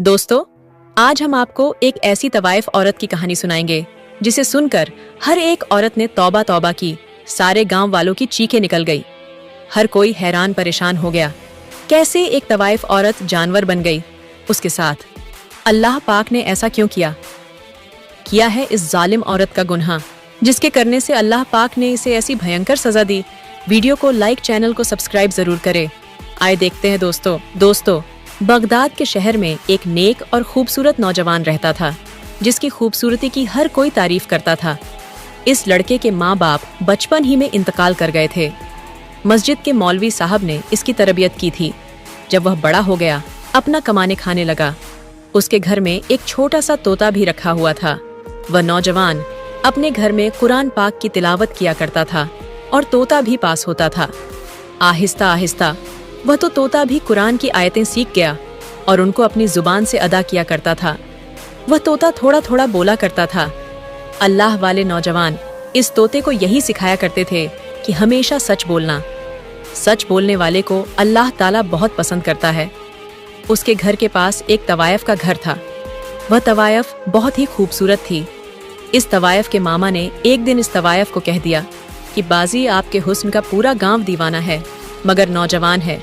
दोस्तों, आज हम आपको एक ऐसी तवाइफ औरत की कहानी सुनाएंगे जिसे सुनकर हर एक औरत ने तौबा तौबा की। सारे गांव वालों की चीखें निकल गई। हर कोई हैरान परेशान हो गया। कैसे एक तवाइफ औरत जानवर बन गई उसके साथ? अल्लाह पाक ने ऐसा क्यों किया है इस जालिम औरत का गुनाह, जिसके करने से अल्लाह पाक ने इसे ऐसी भयंकर सजा दी। वीडियो को लाइक, चैनल को सब्सक्राइब जरूर करें। आए देखते हैं दोस्तों, बगदाद के शहर में एक नेक और खूबसूरत नौजवान रहता था, जिसकी खूबसूरती की हर कोई तारीफ करता था। इस लड़के के माँ बाप बचपन ही में इंतकाल कर गए थे। मस्जिद के मौलवी साहब ने इसकी तरबियत की थी। जब वह बड़ा हो गया, अपना कमाने खाने लगा। उसके घर में एक छोटा सा तोता भी रखा हुआ था। वह नौजवान अपने घर में कुरान पाक की तिलावत किया करता था और तोता भी पास होता था। आहिस्ता आहिस्ता वह तो तोता भी कुरान की आयतें सीख गया और उनको अपनी जुबान से अदा किया करता था। वह तोता थोड़ा थोड़ा बोला करता था। अल्लाह वाले नौजवान इस तोते को यही सिखाया करते थे कि हमेशा सच बोलना। सच बोलने वाले को अल्लाह ताला बहुत पसंद करता है। उसके घर के पास एक तवायफ का घर था। वह तवायफ बहुत ही खूबसूरत थी। इस तवायफ के मामा ने एक दिन इस तवायफ को कह दिया कि बाजी, आपके हुस्न का पूरा गांव दीवाना है, मगर नौजवान है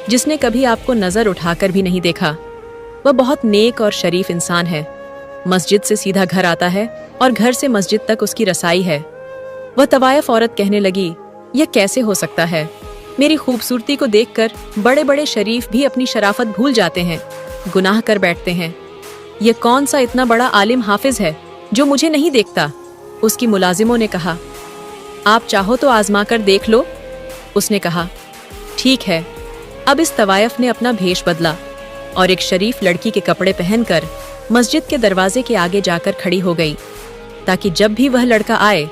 जिसने कभी आपको नजर उठाकर भी नहीं देखा। वह बहुत नेक और शरीफ इंसान है। मस्जिद से सीधा घर आता है और घर से मस्जिद तक उसकी रसाई है। वह तवायफ औरत कहने लगी, यह कैसे हो सकता है? मेरी खूबसूरती को देखकर बड़े बड़े शरीफ भी अपनी शराफत भूल जाते हैं, गुनाह कर बैठते हैं। यह कौन सा इतना बड़ा आलिम हाफिज है जो मुझे नहीं देखता? उसकी मुलाजिमों ने कहा, आप चाहो तो आजमा कर देख लो। उसने कहा, ठीक है। अब इस तवायफ ने अपना भेष बदला और एक शरीफ लड़की के कपड़े पहनकर मस्जिद के दरवाजे के आगे जाकर खड़ी हो गई, ताकि जब भी वह लड़का आए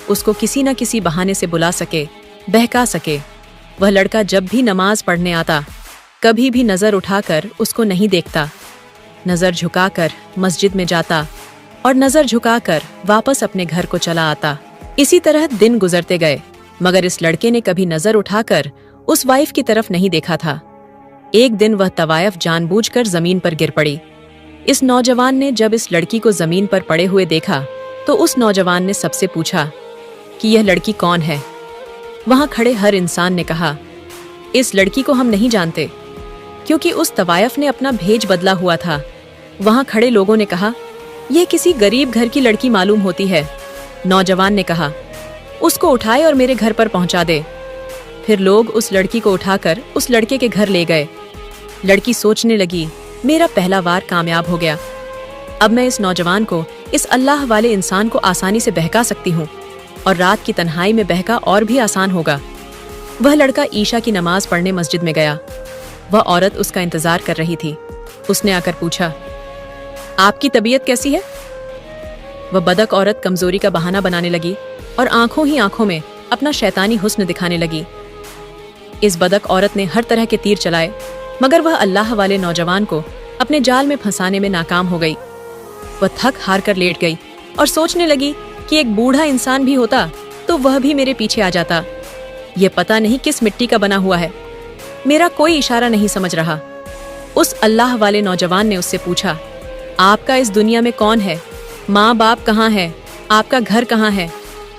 उसको किसी न किसी बहाने से बुला सके, बहका सके। वह लड़का जब भी नमाज पढ़ने आता, कभी भी नजर उठाकर उसको नहीं देखता। नजर झुकाकर मस्जिद में जाता और नजर झुकाकर वापस अपने घर को चला आता। इसी तरह दिन गुजरते गए, मगर इस लड़के ने कभी नजर उठाकर उस वाइफ की तरफ नहीं देखा था। एक दिन वह तवायफ जानबूझकर जमीन पर गिर पड़ी। इस नौजवान ने जब इस लड़की को जमीन पर पड़े हुए देखा तो उस नौजवान ने सबसे पूछा कि यह लड़की कौन है? वहां खड़े हर इंसान ने कहा, इस लड़की को हम नहीं जानते, क्योंकि उस तवायफ ने अपना भेष बदला हुआ था। वहां खड़े लोगों ने कहा, यह किसी गरीब घर की लड़की मालूम होती है। नौजवान ने कहा, उसको उठाए और मेरे घर पर पहुंचा दे। फिर लोग उस लड़की को उठाकर उस लड़के के घर ले गए। लड़की सोचने लगी, मेरा पहला वार कामयाब हो गया। अब मैं इस नौजवान को, इस अल्लाह वाले इंसान को आसानी से बहका सकती हूँ और रात की तन्हाई में बहका और भी आसान होगा। वह लड़का ईशा की नमाज पढ़ने मस्जिद में गया। वह औरत उसका इंतजार कर रही थी। उसने आकर पूछा, आपकी तबीयत कैसी है? वह बदक औरत कमजोरी का बहाना बनाने लगी और आंखों ही आंखों में अपना शैतानी हुस्न दिखाने लगी। इस बदक औरत ने हर तरह के तीर चलाए, मगर वह अल्लाह वाले नौजवान को अपने जाल में फंसाने में नाकाम हो गई। वह थक हार कर लेट गई और सोचने लगी कि एक बूढ़ा इंसान भी होता तो वह भी मेरे पीछे आ जाता। यह पता नहीं किस मिट्टी का बना हुआ है, मेरा कोई इशारा नहीं समझ रहा। उस अल्लाह वाले नौजवान ने उससे पूछा, आपका इस दुनिया में कौन है? माँ बाप कहाँ है? आपका घर कहाँ है?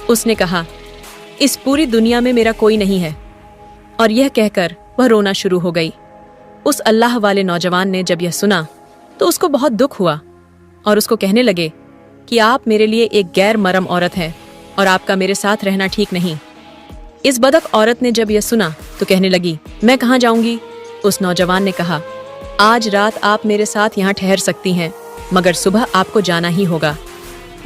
उसने कहा, इस पूरी दुनिया में मेरा कोई नहीं है। और यह कहकर वह रोना शुरू हो गई। उस अल्लाह वाले नौजवान ने जब यह सुना तो उसको बहुत दुख हुआ और उसको कहने लगे कि आप मेरे लिए एक गैर मरम औरत हैं और आपका मेरे साथ रहना ठीक नहीं। इस बदक औरत ने जब यह सुना तो कहने लगी, मैं कहाँ जाऊंगी? उस नौजवान ने कहा, आज रात आप मेरे साथ यहाँ ठहर सकती हैं, मगर सुबह आपको जाना ही होगा।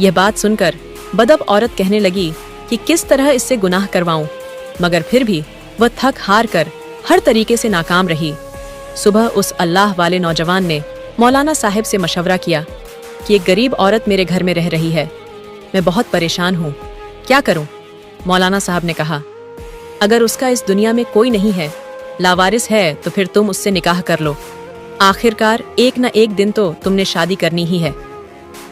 यह बात सुनकर बदक औरत कहने लगी कि किस तरह इससे गुनाह करवाऊं, मगर फिर भी वह थक हार कर हर तरीके से नाकाम रही। सुबह उस अल्लाह वाले नौजवान ने मौलाना साहिब से मशवरा किया कि एक गरीब औरत मेरे घर में रह रही है, मैं बहुत परेशान हूँ, क्या करूँ? मौलाना साहब ने कहा, अगर उसका इस दुनिया में कोई नहीं है, लावारिस है, तो फिर तुम उससे निकाह कर लो। आखिरकार एक न एक दिन तो तुमने शादी करनी ही है।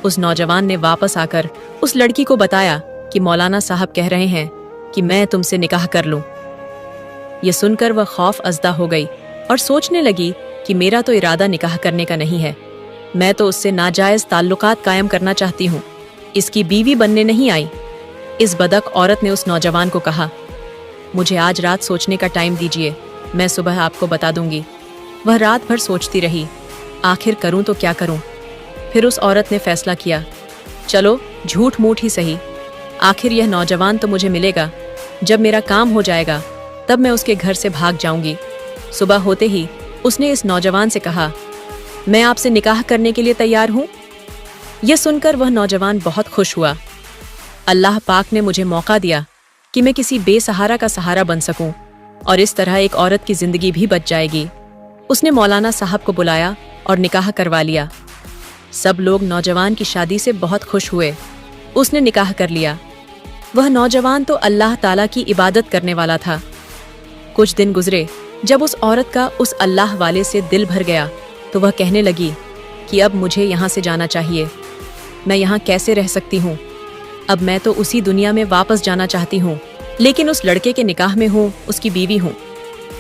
उस नौजवान ने वापस आकर उस लड़की को बताया कि मौलाना साहब कह रहे हैं कि मैं तुमसे निकाह कर लूं। ये सुनकर वह खौफ अज़दा हो गई और सोचने लगी कि मेरा तो इरादा निकाह करने का नहीं है, मैं तो उससे नाजायज ताल्लुकात कायम करना चाहती हूँ, इसकी बीवी बनने नहीं आई। इस बदक औरत ने उस नौजवान को कहा, मुझे आज रात सोचने का टाइम दीजिए, मैं सुबह आपको बता दूंगी। वह रात भर सोचती रही, आखिर करूं तो क्या करूं। फिर उस औरत ने फैसला किया, चलो झूठ मूठ ही सही, आखिर यह नौजवान तो मुझे मिलेगा। जब मेरा काम हो जाएगा तब मैं उसके घर से भाग जाऊंगी। सुबह होते ही उसने इस नौजवान से कहा, मैं आपसे निकाह करने के लिए तैयार हूँ। यह सुनकर वह नौजवान बहुत खुश हुआ। अल्लाह पाक ने मुझे मौका दिया कि मैं किसी बेसहारा का सहारा बन सकूं और इस तरह एक औरत की जिंदगी भी बच जाएगी। उसने मौलाना साहब को बुलाया और निकाह करवा लिया। सब लोग नौजवान की शादी से बहुत खुश हुए। उसने निकाह कर लिया। वह नौजवान तो अल्लाह ताला की इबादत करने वाला था। कुछ दिन गुजरे, जब उस औरत का उस अल्लाह वाले से दिल भर गया तो वह कहने लगी कि अब मुझे यहाँ से जाना चाहिए, मैं यहाँ कैसे रह सकती हूँ। अब मैं तो उसी दुनिया में वापस जाना चाहती हूँ, लेकिन उस लड़के के निकाह में हूँ, उसकी बीवी हूँ।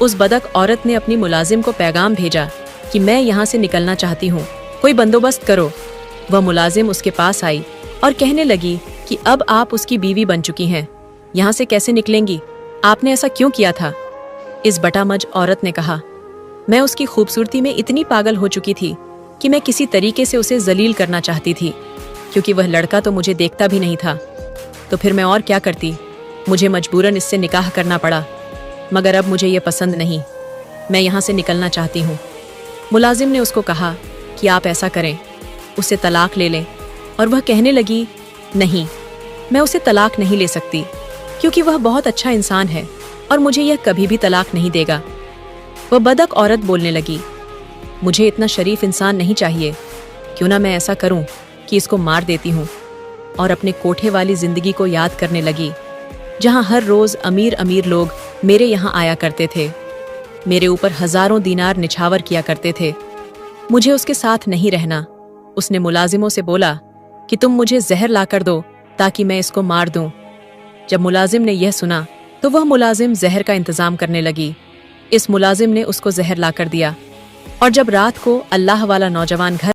उस बदक औरत ने अपनी मुलाजिम को पैगाम भेजा कि मैं यहाँ से निकलना चाहती हूँ, कोई बंदोबस्त करो। वह मुलाजिम उसके पास आई और कहने लगी कि अब आप उसकी बीवी बन चुकी हैं, यहाँ से कैसे निकलेंगी, आपने ऐसा क्यों किया था। इस बटामज औरत ने कहा, मैं उसकी खूबसूरती में इतनी पागल हो चुकी थी कि मैं किसी तरीके से उसे जलील करना चाहती थी, क्योंकि वह लड़का तो मुझे देखता भी नहीं था। तो फिर मैं और क्या करती, मुझे मजबूरन इससे निकाह करना पड़ा, मगर अब मुझे ये पसंद नहीं, मैं यहाँ से निकलना चाहती हूँ। मुलाजिम ने उसको कहा कि आप ऐसा करें, उसे तलाक ले लें। और वह कहने लगी, नहीं, मैं उसे तलाक नहीं ले सकती, क्योंकि वह बहुत अच्छा इंसान है और मुझे यह कभी भी तलाक नहीं देगा। वह बदक औरत बोलने लगी, मुझे इतना शरीफ इंसान नहीं चाहिए, क्यों ना मैं ऐसा करूं कि इसको मार देती हूँ। और अपने कोठे वाली जिंदगी को याद करने लगी, जहाँ हर रोज अमीर अमीर लोग मेरे यहाँ आया करते थे, मेरे ऊपर हजारों दीनार निछावर किया करते थे। मुझे उसके साथ नहीं रहना। उसने मुलाजिमों से बोला कि तुम मुझे जहर ला कर दो ताकि मैं इसको मार दूं। जब मुलाजिम ने यह सुना तो वह मुलाजिम जहर का इंतजाम करने लगी। इस मुलाजिम ने उसको जहर ला कर दिया और जब रात को अल्लाह वाला नौजवान घर